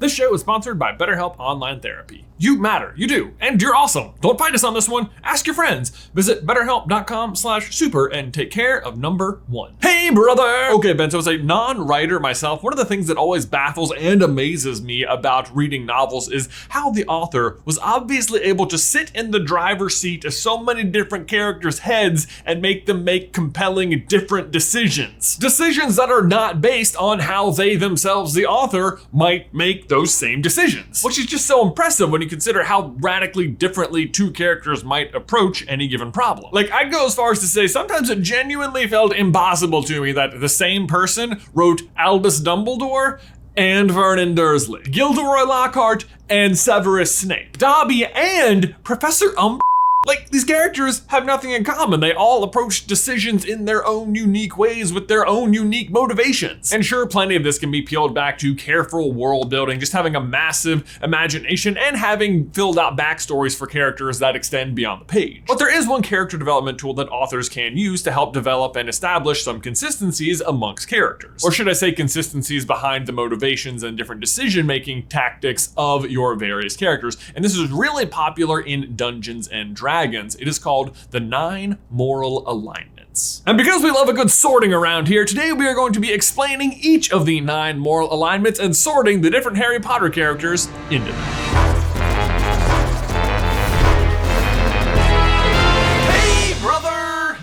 This show is sponsored by BetterHelp Online Therapy. You matter, you do, and you're awesome. Don't fight us on this one. Ask your friends. Visit betterhelp.com/super and take care of number 1. Hey, brother! Okay, Ben, so as a non-writer myself, one of the things that always baffles and amazes me about reading novels is how the author was obviously able to sit in the driver's seat of so many different characters' heads and make them make compelling different decisions. Decisions that are not based on how they themselves, the author, might make those same decisions. Which is just so impressive when you consider how radically differently two characters might approach any given problem. Like, I'd go as far as to say sometimes it genuinely felt impossible to me that the same person wrote Albus Dumbledore and Vernon Dursley, Gilderoy Lockhart and Severus Snape, Dobby and Professor Umbridge. Like, these characters have nothing in common. They all approach decisions in their own unique ways with their own unique motivations. And sure, plenty of this can be peeled back to careful world building, just having a massive imagination and having filled out backstories for characters that extend beyond the page. But there is one character development tool that authors can use to help develop and establish some consistencies amongst characters. Or should I say consistencies behind the motivations and different decision-making tactics of your various characters. And this is really popular in Dungeons and Dragons. It is called the 9 moral alignments. And because we love a good sorting around here, today we are going to be explaining each of the 9 moral alignments and sorting the different Harry Potter characters into them. Hey, brother!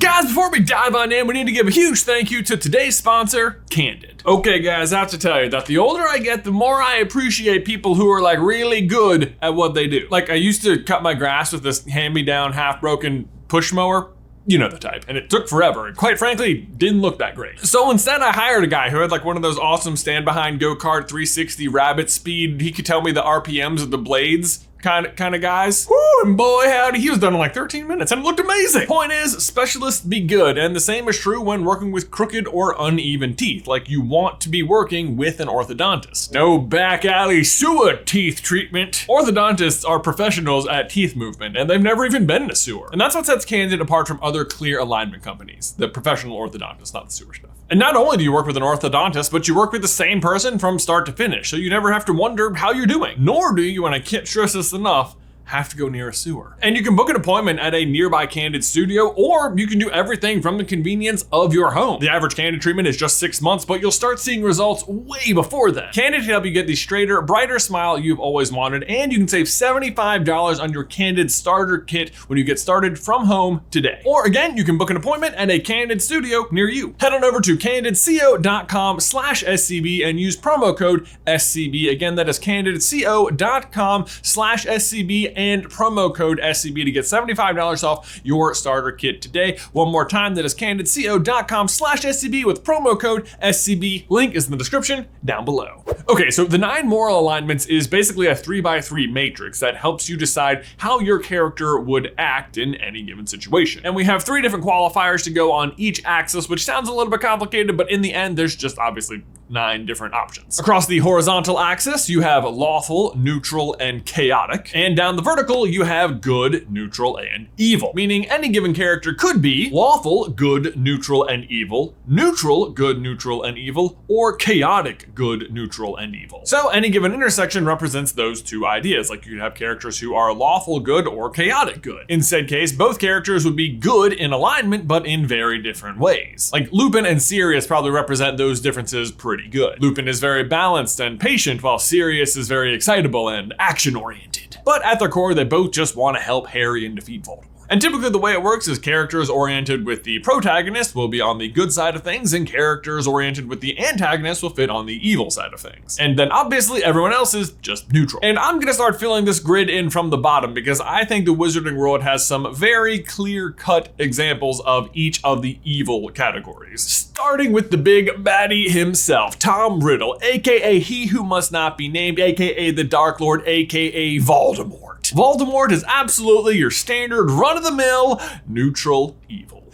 Guys, before we dive on in, we need to give a huge thank you to today's sponsor, Candid. Okay guys, I have to tell you that the older I get, the more I appreciate people who are like really good at what they do. Like, I used to cut my grass with this hand-me-down half-broken push mower. You know the type, and it took forever, and quite frankly, didn't look that great. So instead I hired a guy who had like one of those awesome stand-behind go-kart 360 rabbit speed, he could tell me the RPMs of the blades kind of guys. Woo, and boy howdy, he was done in like 13 minutes and it looked amazing. Point is, specialists be good, and the same is true when working with crooked or uneven teeth. Like, you want to be working with an orthodontist. No back alley sewer teeth treatment. Orthodontists are professionals at teeth movement, and they've never even been in a sewer. And that's what sets Candid apart from other clear alignment companies, the professional orthodontists, not the sewer stuff. And not only do you work with an orthodontist, but you work with the same person from start to finish, so you never have to wonder how you're doing. Nor do you, and I can't stress this enough, have to go near a sewer. And you can book an appointment at a nearby Candid studio, or you can do everything from the convenience of your home. The average Candid treatment is just 6 months, but you'll start seeing results way before then. Candid can help you get the straighter, brighter smile you've always wanted, and you can save $75 on your Candid starter kit when you get started from home today. Or again, you can book an appointment at a Candid studio near you. Head on over to candidco.com/SCB and use promo code SCB. Again, that is candidco.com/SCB and promo code SCB to get $75 off your starter kit today. One more time, that is candidco.com/SCB with promo code SCB. Link is in the description down below. Okay, so the 9 moral alignments is basically a 3x3 matrix that helps you decide how your character would act in any given situation. And we have 3 different qualifiers to go on each axis, which sounds a little bit complicated, but in the end, there's just obviously 9 different options. Across the horizontal axis, you have lawful, neutral, and chaotic. And down the vertical, you have good, neutral, and evil. Meaning any given character could be lawful, good, neutral, and evil, neutral, good, neutral, and evil, or chaotic, good, neutral, and evil. So any given intersection represents those 2 ideas. Like, you could have characters who are lawful good or chaotic good. In said case, both characters would be good in alignment, but in very different ways. Like, Lupin and Sirius probably represent those differences pretty good. Lupin is very balanced and patient, while Sirius is very excitable and action-oriented. But at their core, they both just want to help Harry and defeat Voldemort. And typically the way it works is characters oriented with the protagonist will be on the good side of things, and characters oriented with the antagonist will fit on the evil side of things. And then obviously everyone else is just neutral. And I'm gonna start filling this grid in from the bottom because I think the Wizarding World has some very clear-cut examples of each of the evil categories. Starting with the big baddie himself, Tom Riddle, aka He Who Must Not Be Named, aka the Dark Lord, aka Voldemort. Voldemort is absolutely your standard run-of-the-mill neutral evil.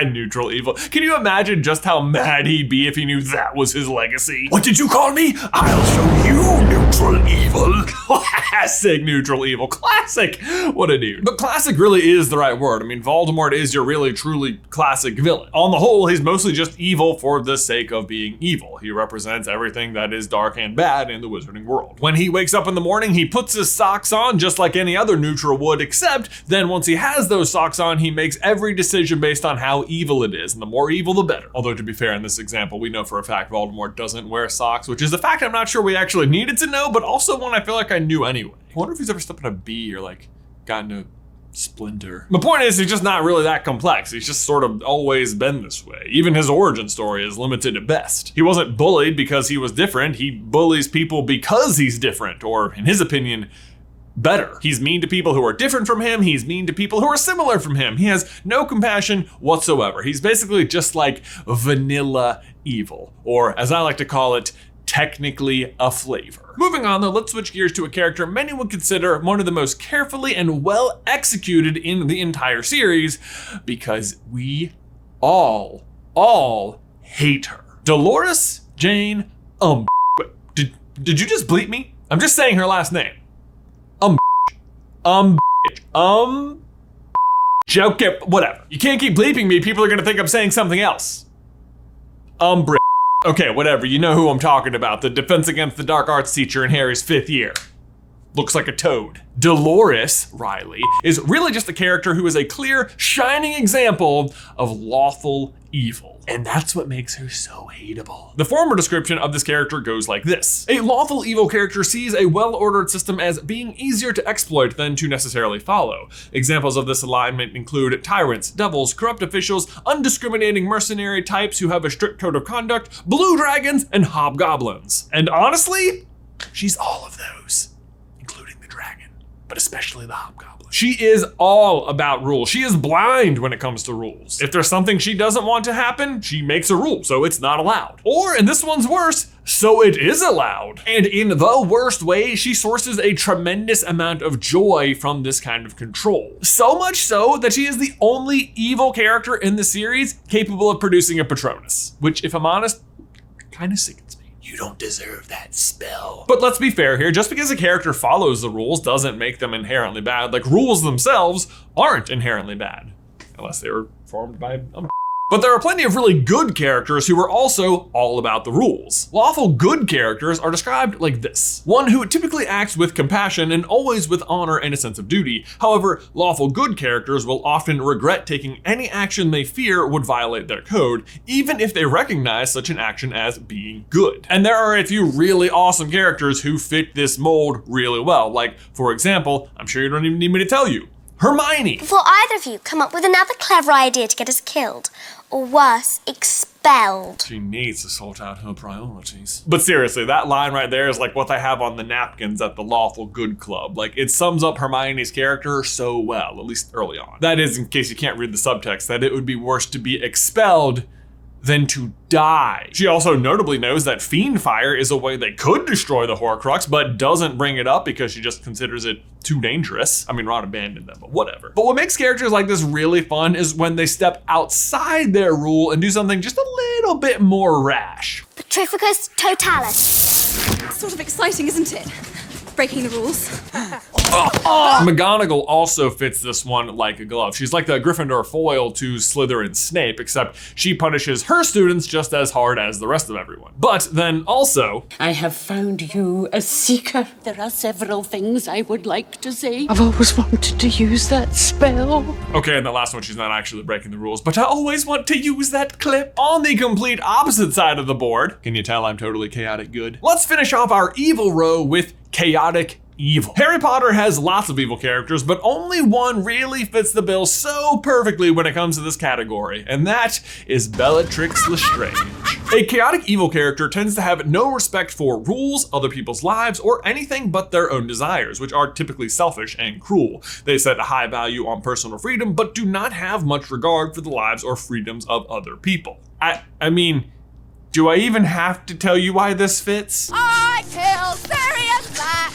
Neutral evil. Can you imagine just how mad he'd be if he knew that was his legacy? What did you call me? I'll show you neutral evil. Classic neutral evil. Classic. What a dude. But classic really is the right word. I mean, Voldemort is your really, truly classic villain. On the whole, he's mostly just evil for the sake of being evil. He represents everything that is dark and bad in the wizarding world. When he wakes up in the morning, he puts his socks on just like any other neutral would, except then once he has those socks on, he makes every decision based on how evil it is, and the more evil, the better. Although to be fair, in this example, we know for a fact Voldemort doesn't wear socks, which is a fact I'm not sure we actually needed to know, but also one I feel like I knew anyway. I wonder if he's ever stepped on a bee or like gotten a splinter. The point is, he's just not really that complex. He's just sort of always been this way. Even his origin story is limited at best. He wasn't bullied because he was different. He bullies people because he's different, or in his opinion, better. He's mean to people who are different from him. He's mean to people who are similar from him. He has no compassion whatsoever. He's basically just like vanilla evil, or as I like to call it, technically a flavor. Moving on though, let's switch gears to a character many would consider one of the most carefully and well executed in the entire series, because we all hate her. Dolores Jane Umbridge. Did you just bleep me? I'm just saying her last name. Okay, whatever. You can't keep bleeping me. People are gonna think I'm saying something else. Umbridge. Okay, whatever. You know who I'm talking about. The Defense Against the Dark Arts teacher in Harry's 5th year. Looks like a toad. Dolores Riley is really just a character who is a clear, shining example of lawful evil. And that's what makes her so hateable. The former description of this character goes like this. A lawful evil character sees a well-ordered system as being easier to exploit than to necessarily follow. Examples of this alignment include tyrants, devils, corrupt officials, undiscriminating mercenary types who have a strict code of conduct, blue dragons, and hobgoblins. And honestly, she's all of those. But especially the hobgoblin. She is all about rules. She is blind when it comes to rules. If there's something she doesn't want to happen, she makes a rule, so it's not allowed. Or, and this one's worse, so it is allowed. And in the worst way, she sources a tremendous amount of joy from this kind of control. So much so that she is the only evil character in the series capable of producing a Patronus, which, if I'm honest, kind of sickens me. You don't deserve that spell. But let's be fair here, just because a character follows the rules doesn't make them inherently bad. Like, rules themselves aren't inherently bad, unless they were formed by But there are plenty of really good characters who are also all about the rules. Lawful good characters are described like this. One who typically acts with compassion and always with honor and a sense of duty. However, lawful good characters will often regret taking any action they fear would violate their code, even if they recognize such an action as being good. And there are a few really awesome characters who fit this mold really well. Like, for example, I'm sure you don't even need me to tell you, Hermione. Before either of you come up with another clever idea to get us killed, or worse, expelled. She needs to sort out her priorities. But seriously, that line right there is like what they have on the napkins at the Lawful Good Club. Like, it sums up Hermione's character so well, at least early on. That is, in case you can't read the subtext, that it would be worse to be expelled than to die. She also notably knows that fiend fire is a way they could destroy the Horcrux, but doesn't bring it up because she just considers it too dangerous. I mean, Ron abandoned them, but whatever. But what makes characters like this really fun is when they step outside their rule and do something just a little bit more rash. Petrificus totalis. Sort of exciting, isn't it? Breaking the rules. McGonagall also fits this one like a glove. She's like the Gryffindor foil to Slytherin's Snape, except she punishes her students just as hard as the rest of everyone. But then also, I have found you a seeker. There are several things I would like to say. I've always wanted to use that spell. Okay, in the last one, she's not actually breaking the rules, but I always want to use that clip. On the complete opposite side of the board, can you tell I'm totally chaotic good? Let's finish off our evil row with chaotic evil. Harry Potter has lots of evil characters, but only one really fits the bill so perfectly when it comes to this category, and that is Bellatrix Lestrange. A chaotic evil character tends to have no respect for rules, other people's lives, or anything but their own desires, which are typically selfish and cruel. They set a high value on personal freedom, but do not have much regard for the lives or freedoms of other people. I mean, do I even have to tell you why this fits? I killed Sirius Black!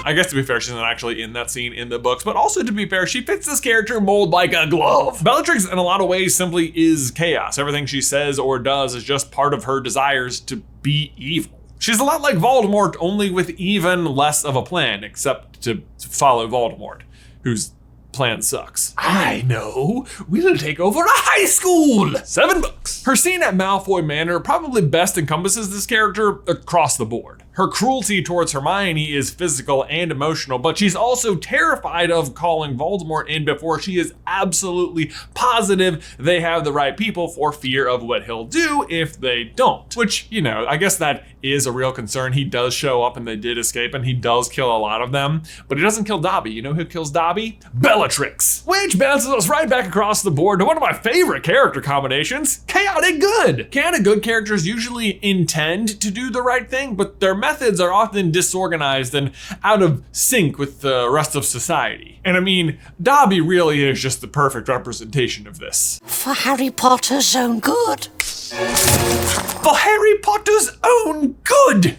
I guess to be fair, she's not actually in that scene in the books, but also to be fair, she fits this character mold like a glove. Bellatrix in a lot of ways simply is chaos. Everything she says or does is just part of her desires to be evil. She's a lot like Voldemort, only with even less of a plan, except to follow Voldemort, whose plan sucks. I know, we'll take over a high school. 7 books. Her scene at Malfoy Manor probably best encompasses this character across the board. Her cruelty towards Hermione is physical and emotional, but she's also terrified of calling Voldemort in before she is absolutely positive they have the right people for fear of what he'll do if they don't. Which, you know, I guess that is a real concern. He does show up and they did escape and he does kill a lot of them, but he doesn't kill Dobby. You know who kills Dobby? Bellatrix. Which bounces us right back across the board to one of my favorite character combinations, Chaotic Good. Chaotic Good characters usually intend to do the right thing, but their methods are often disorganized and out of sync with the rest of society. And I mean, Dobby really is just the perfect representation of this. For Harry Potter's own good. For Harry Potter's own good.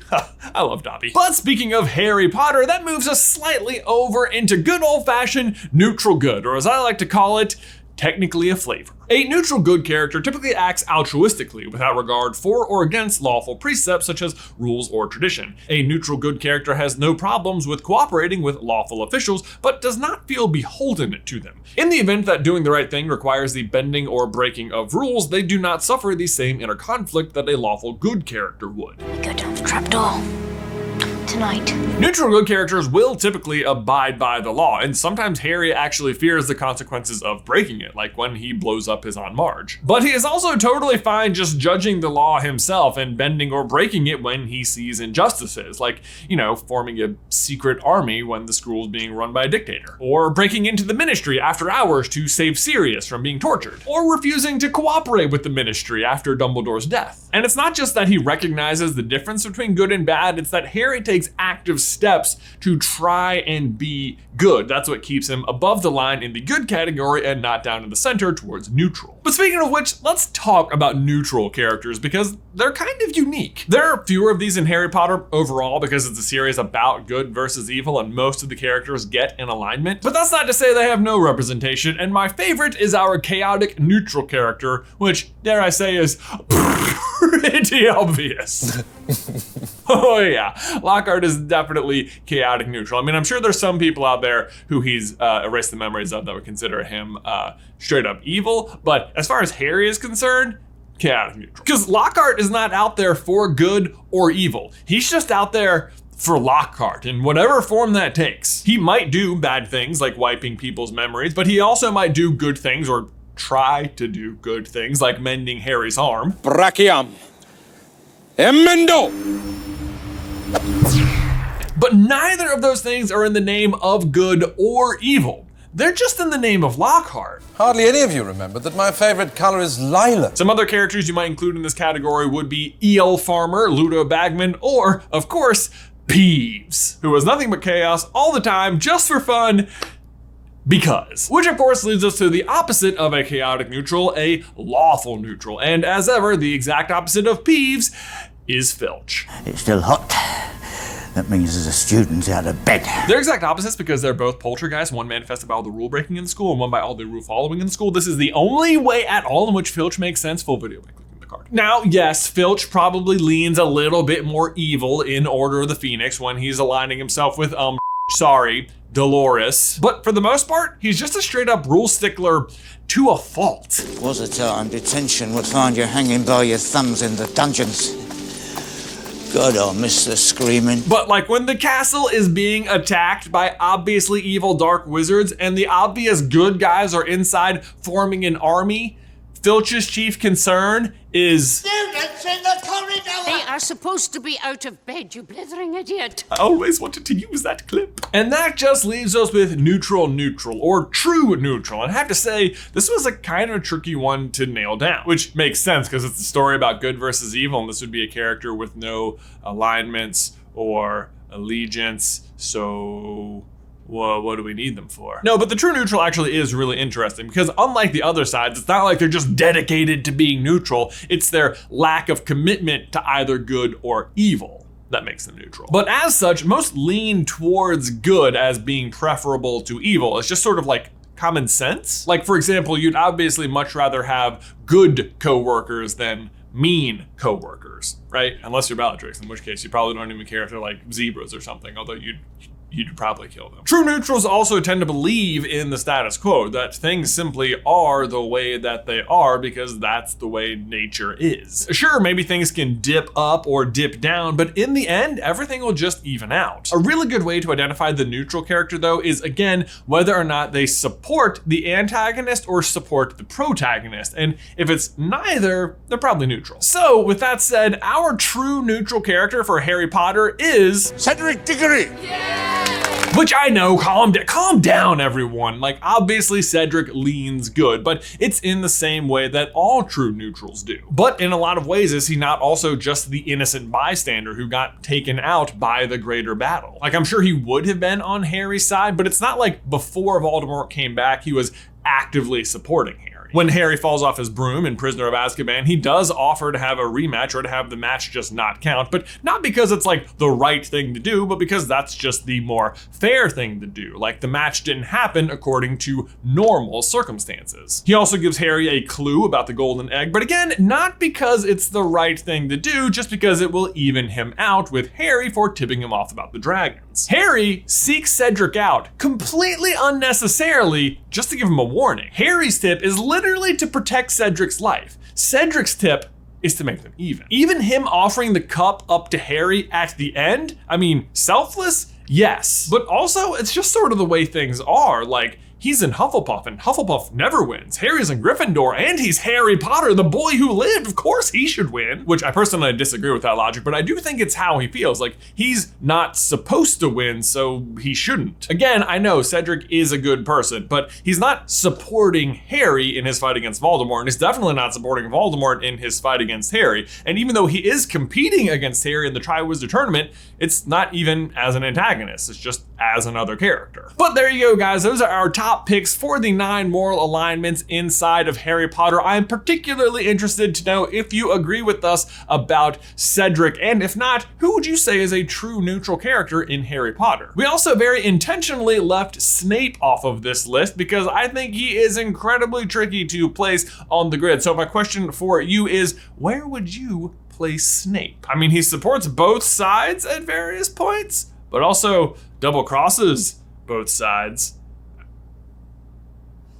I love Dobby. But speaking of Harry Potter, that moves us slightly over into good old-fashioned neutral good, or as I like to call it, technically a flavor. A neutral good character typically acts altruistically without regard for or against lawful precepts such as rules or tradition. A neutral good character has no problems with cooperating with lawful officials, but does not feel beholden to them. In the event that doing the right thing requires the bending or breaking of rules, they do not suffer the same inner conflict that a lawful good character would. We go down the trapdoor. Tonight. Neutral good characters will typically abide by the law, and sometimes Harry actually fears the consequences of breaking it, like when he blows up his Aunt Marge. But he is also totally fine just judging the law himself and bending or breaking it when he sees injustices, like, you know, forming a secret army when the school is being run by a dictator, or breaking into the ministry after hours to save Sirius from being tortured, or refusing to cooperate with the ministry after Dumbledore's death. And it's not just that he recognizes the difference between good and bad, it's that Harry takes active steps to try and be good. That's what keeps him above the line in the good category and not down in the center towards neutral. But speaking of which, let's talk about neutral characters because they're kind of unique. There are fewer of these in Harry Potter overall because it's a series about good versus evil and most of the characters get an alignment, but that's not to say they have no representation, and my favorite is our chaotic neutral character, which, dare I say, is pretty obvious. Oh yeah, Lockhart is definitely chaotic neutral. I mean, I'm sure there's some people out there who he's erased the memories of that would consider him straight up evil, but as far as Harry is concerned, chaotic neutral. Because Lockhart is not out there for good or evil. He's just out there for Lockhart in whatever form that takes. He might do bad things like wiping people's memories, but he also might do good things or try to do good things like mending Harry's arm. Brachiam. Emendo. But neither of those things are in the name of good or evil. They're just in the name of Lockhart. Hardly any of you remember that my favorite color is lilac. Some other characters you might include in this category would be E.L. Farmer, Ludo Bagman, or, of course, Peeves, who was nothing but chaos all the time just for fun, because. Which of course leads us to the opposite of a chaotic neutral, a lawful neutral. And as ever, the exact opposite of Peeves is Filch. It's still hot. That means there's a student out of bed. They're exact opposites because they're both poltergeists, one manifested by all the rule breaking in the school and one by all the rule following in the school. This is the only way at all in which Filch makes sense. Full video by clicking the card. Now, yes, Filch probably leans a little bit more evil in Order of the Phoenix when he's aligning himself with, Dolores. But for the most part, he's just a straight up rule stickler to a fault. Was a time detention would find you hanging by your thumbs in the dungeons. God, I'll miss the screaming. But like when the castle is being attacked by obviously evil dark wizards and the obvious good guys are inside forming an army, Filch's chief concern is Students in the corridor! They are supposed to be out of bed, you blithering idiot. I always wanted to use that clip. And that just leaves us with neutral, or true neutral. And I have to say, this was a kind of tricky one to nail down, which makes sense because it's a story about good versus evil, and this would be a character with no alignments or allegiance, so what do we need them for? No, but the true neutral actually is really interesting because unlike the other sides, it's not like they're just dedicated to being neutral. It's their lack of commitment to either good or evil. that makes them neutral. But as such, most lean towards good as being preferable to evil. It's just sort of like common sense. Like, for example, you'd obviously much rather have good coworkers than mean coworkers, right? Unless you're Bellatrix, in which case you probably don't even care if they're like zebras or something, although you'd probably kill them. True neutrals also tend to believe in the status quo, that things simply are the way that they are because that's the way nature is. Sure, maybe things can dip up or dip down, but in the end, everything will just even out. A really good way to identify the neutral character, though, is again, whether or not they support the antagonist or support the protagonist. And if it's neither, they're probably neutral. So with that said, our true neutral character for Harry Potter is Cedric Diggory! Which I know, calm down everyone. Like, obviously Cedric leans good, but it's in the same way that all true neutrals do. But in a lot of ways, is he not also just the innocent bystander who got taken out by the greater battle? Like, I'm sure he would have been on Harry's side, but it's not like before Voldemort came back, he was actively supporting Harry. When Harry falls off his broom in Prisoner of Azkaban, he does offer to have a rematch or to have the match just not count, but not because it's like the right thing to do, but because that's just the more fair thing to do. Like, the match didn't happen according to normal circumstances. He also gives Harry a clue about the golden egg, but again, not because it's the right thing to do, just because it will even him out with Harry for tipping him off about the dragons. Harry seeks Cedric out completely unnecessarily just to give him a warning. Harry's tip is literally to protect Cedric's life. Cedric's tip is to make them even. Even him offering the cup up to Harry at the end, I mean, selfless? Yes. But also, it's just sort of the way things are. Like, he's in Hufflepuff, and Hufflepuff never wins. Harry's in Gryffindor, and he's Harry Potter, the boy who lived. Of course he should win. Which I personally disagree with that logic, but I do think it's how he feels. Like, he's not supposed to win, so he shouldn't. Again, I know Cedric is a good person, but he's not supporting Harry in his fight against Voldemort, and he's definitely not supporting Voldemort in his fight against Harry. And even though he is competing against Harry in the Triwizard Tournament, it's not even as an antagonist, it's just as another character. But there you go, guys. Those are our top picks for the 9 moral alignments inside of Harry Potter. I am particularly interested to know if you agree with us about Cedric, and if not, who would you say is a true neutral character in Harry Potter? We also very intentionally left Snape off of this list because I think he is incredibly tricky to place on the grid. So my question for you is, where would you place Snape? I mean, he supports both sides at various points, but also double crosses both sides.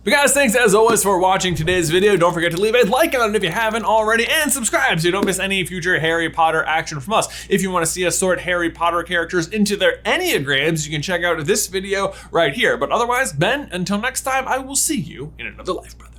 But guys, thanks as always for watching today's video. Don't forget to leave a like on it if you haven't already, and subscribe so you don't miss any future Harry Potter action from us. If you want to see us sort Harry Potter characters into their Enneagrams, you can check out this video right here. But otherwise, Ben, until next time, I will see you in another life, brother.